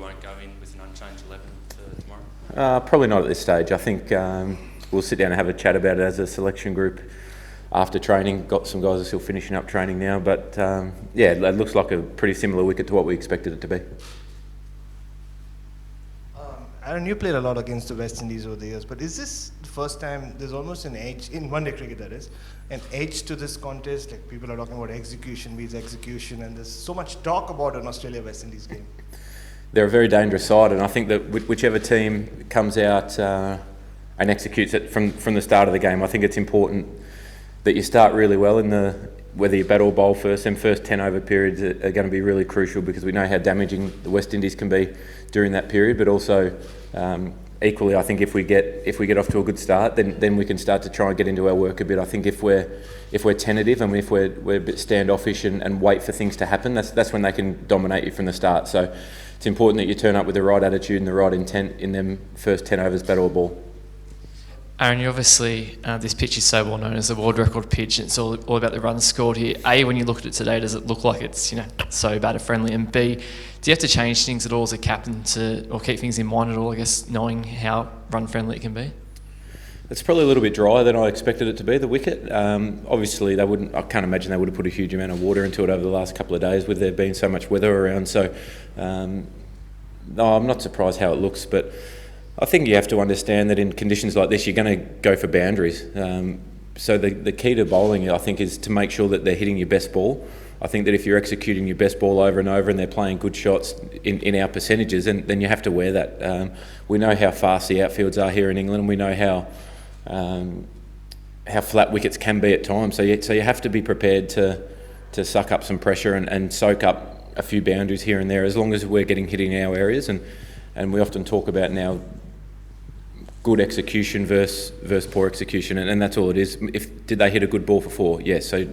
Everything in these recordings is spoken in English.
won't go in with an unchanged 11 for tomorrow? Probably not at this stage. I think we'll sit down and have a chat about it as a selection group after training. Got some guys are still finishing up training now, but yeah, it looks like a pretty similar wicket to what we expected it to be. Aaron, you played a lot against the West Indies over the years, but is this the first time there's almost an edge, in one-day cricket that is, an edge to this contest? Like, people are talking about execution beats execution, and there's so much talk about an Australia-West Indies game. They're a very dangerous side, and I think that whichever team comes out and executes it from the start of the game, I think it's important that you start really well in whether you bat or bowl first. Them first 10 over periods are going to be really crucial, because we know how damaging the West Indies can be during that period. But also, equally, I think if we get off to a good start, then we can start to try and get into our work a bit. I think if we're tentative and if we're a bit standoffish and wait for things to happen, that's when they can dominate you from the start. So it's important that you turn up with the right attitude and the right intent in them first 10 overs, bat or ball. Aaron, you obviously, this pitch is so well known as the world record pitch, and it's all about the runs scored here. A, when you look at it today, does it look like it's so batter friendly? And B, do you have to change things at all as a captain or keep things in mind at all, I guess, knowing how run friendly it can be? It's probably a little bit drier than I expected it to be, the wicket. Obviously, I can't imagine they would have put a huge amount of water into it over the last couple of days with there being so much weather around. So, no, I'm not surprised how it looks, but I think you have to understand that in conditions like this, you're going to go for boundaries. So the key to bowling, I think, is to make sure that they're hitting your best ball. I think that if you're executing your best ball over and over and they're playing good shots in our percentages, then you have to wear that. We know how fast the outfields are here in England, and we know how flat wickets can be at times. So you have to be prepared to suck up some pressure and soak up a few boundaries here and there, as long as we're getting hit in our areas. And we often talk about now good execution versus poor execution, and that's all it is. Did they hit a good ball for 4? Yes. So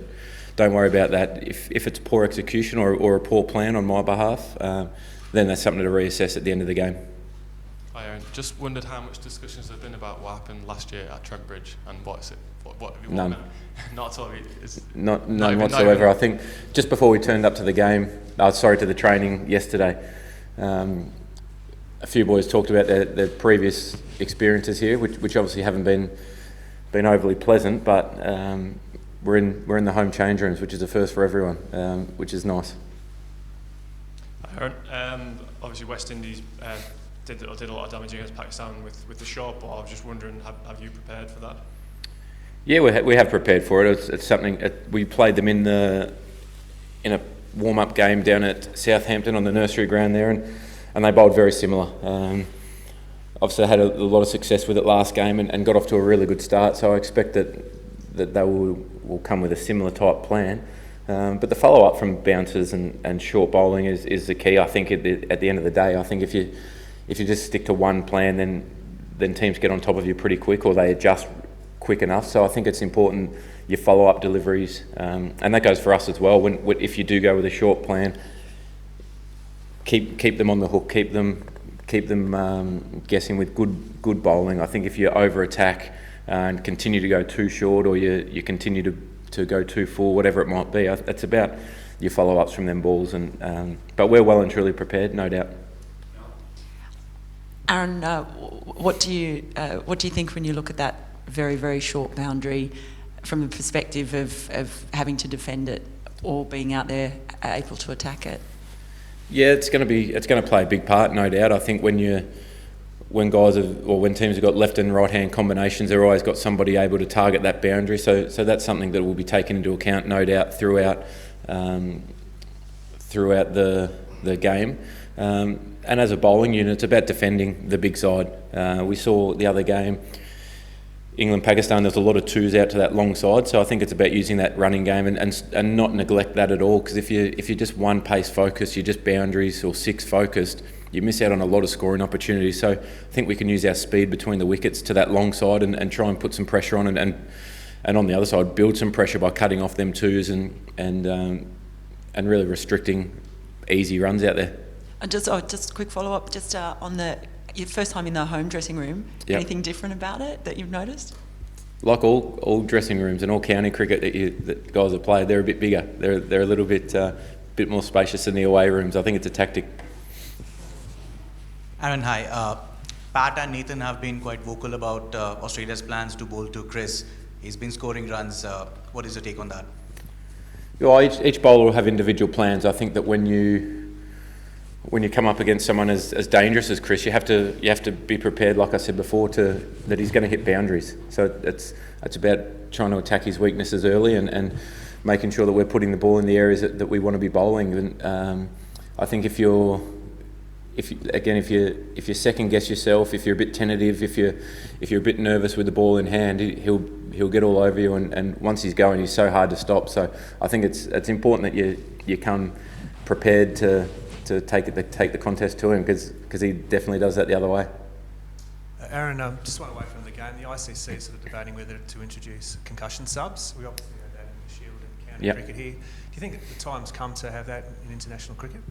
don't worry about that. If it's poor execution or a poor plan on my behalf, then that's something to reassess at the end of the game. Hi Aaron, just wondered how much discussions there have been about what happened last year at Trent Bridge, and what is it? What have you None. Not at all. None whatsoever. I think just before we turned up to the game, to the training yesterday, a few boys talked about their previous experiences here, which obviously haven't been overly pleasant, but we're in the home change rooms, which is a first for everyone, which is nice. Aaron, obviously West Indies did a lot of damage against Pakistan with the short ball. I was just wondering, have you prepared for that? Yeah, we have prepared for it. It's something we played them in a warm-up game down at Southampton on the nursery ground there, and they bowled very similar. Obviously, they had a lot of success with it last game and got off to a really good start. So I expect that they will come with a similar type plan. But the follow-up from bouncers and short bowling is the key. I think at the end of the day, I think if you just stick to one plan, then teams get on top of you pretty quick, or they adjust quick enough. So I think it's important your follow-up deliveries, and that goes for us as well. If you do go with a short plan, keep them on the hook, keep them guessing with good bowling. I think if you over-attack and continue to go too short, or you continue to go too full, whatever it might be, it's about your follow-ups from them balls. But we're well and truly prepared, no doubt. Aaron, what do you think when you look at that very, very short boundary from the perspective of having to defend it or being out there able to attack it? Yeah, it's going to play a big part, no doubt. I think when teams have got left and right hand combinations, they've always got somebody able to target that boundary. So that's something that will be taken into account, no doubt, throughout the game. And as a bowling unit, it's about defending the big side. We saw the other game, England-Pakistan, there's a lot of twos out to that long side, so I think it's about using that running game and not neglect that at all, because if you're just one pace focused, you're just boundaries or six focused, you miss out on a lot of scoring opportunities. So I think we can use our speed between the wickets to that long side and try and put some pressure on, and on the other side build some pressure by cutting off them twos and really restricting easy runs out there. Just a quick follow-up, on your first time in the home dressing room, Yep. Anything different about it that you've noticed? Like all dressing rooms and all county cricket that guys have played, they're a bit bigger. They're a little bit more spacious than the away rooms. I think it's a tactic. Aaron, hi. Pat and Nathan have been quite vocal about Australia's plans to bowl to Chris. He's been scoring runs. What is your take on that? Well, each bowler will have individual plans. I think that when you come up against someone as dangerous as Chris, you have to be prepared, like I said before, that he's going to hit boundaries. So it's about trying to attack his weaknesses early and making sure that we're putting the ball in the areas that we want to be bowling. And I think if you second guess yourself, if you're a bit tentative, if you're a bit nervous with the ball in hand, he'll get all over you. And once he's going, he's so hard to stop. So I think it's important that you come prepared to take the contest to him, because he definitely does that the other way. Aaron, just one away from the game, the ICC is sort of debating whether to introduce concussion subs. We obviously had that in the Shield and county cricket here. Do you think the time's come to have that in international cricket?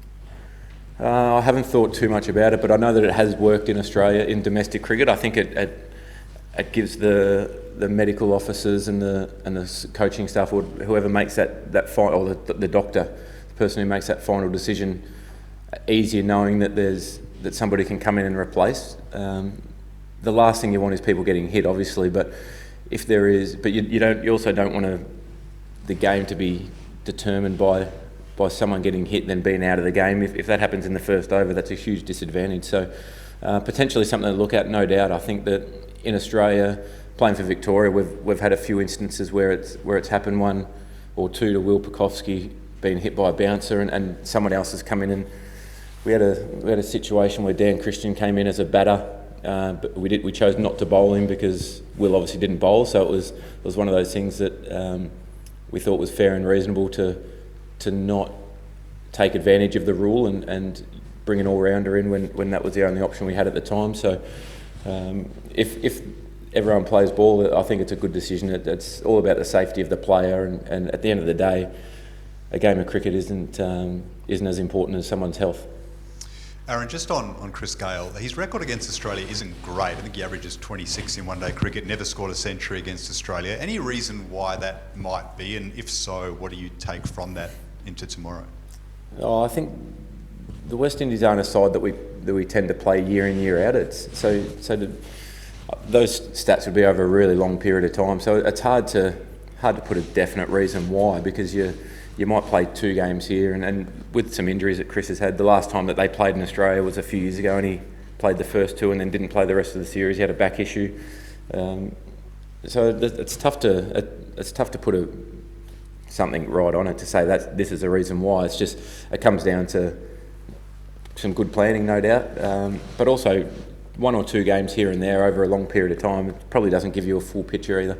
I haven't thought too much about it, but I know that it has worked in Australia in domestic cricket. I think it gives the medical officers and the coaching staff, or whoever makes that final, or the doctor, the person who makes that final decision, easier knowing that somebody can come in and replace. The last thing you want is people getting hit, obviously, but if there is, but you also don't want the game to be determined by someone getting hit and then being out of the game. If that happens in the first over, that's a huge disadvantage. So potentially something to look at, no doubt. I think that in Australia, playing for Victoria, we've had a few instances where it's happened, 1 or 2 to Will Pukovski being hit by a bouncer, and someone else has come in, and we had a situation where Dan Christian came in as a batter, but we chose not to bowl him because Will obviously didn't bowl. So it was one of those things that we thought was fair and reasonable to not take advantage of the rule and bring an all-rounder in when that was the only option we had at the time. So if everyone plays ball, I think it's a good decision. It's all about the safety of the player, and at the end of the day, a game of cricket isn't as important as someone's health. Aaron, just on Chris Gayle, his record against Australia isn't great. I think he averages 26 in one-day cricket, never scored a century against Australia. Any reason why that might be, and if so, what do you take from that into tomorrow? Oh, I think the West Indies aren't a side that we tend to play year in, year out. Those stats would be over a really long period of time. So it's hard to put a definite reason why, because you might play 2 games here, and with some injuries that Chris has had, the last time that they played in Australia was a few years ago, and he played the first 2 and then didn't play the rest of the series. He had a back issue, so it's tough to put something right on it to say that this is the reason why. It comes down to some good planning, no doubt, but also 1 or 2 games here and there over a long period of time, it probably doesn't give you a full picture either.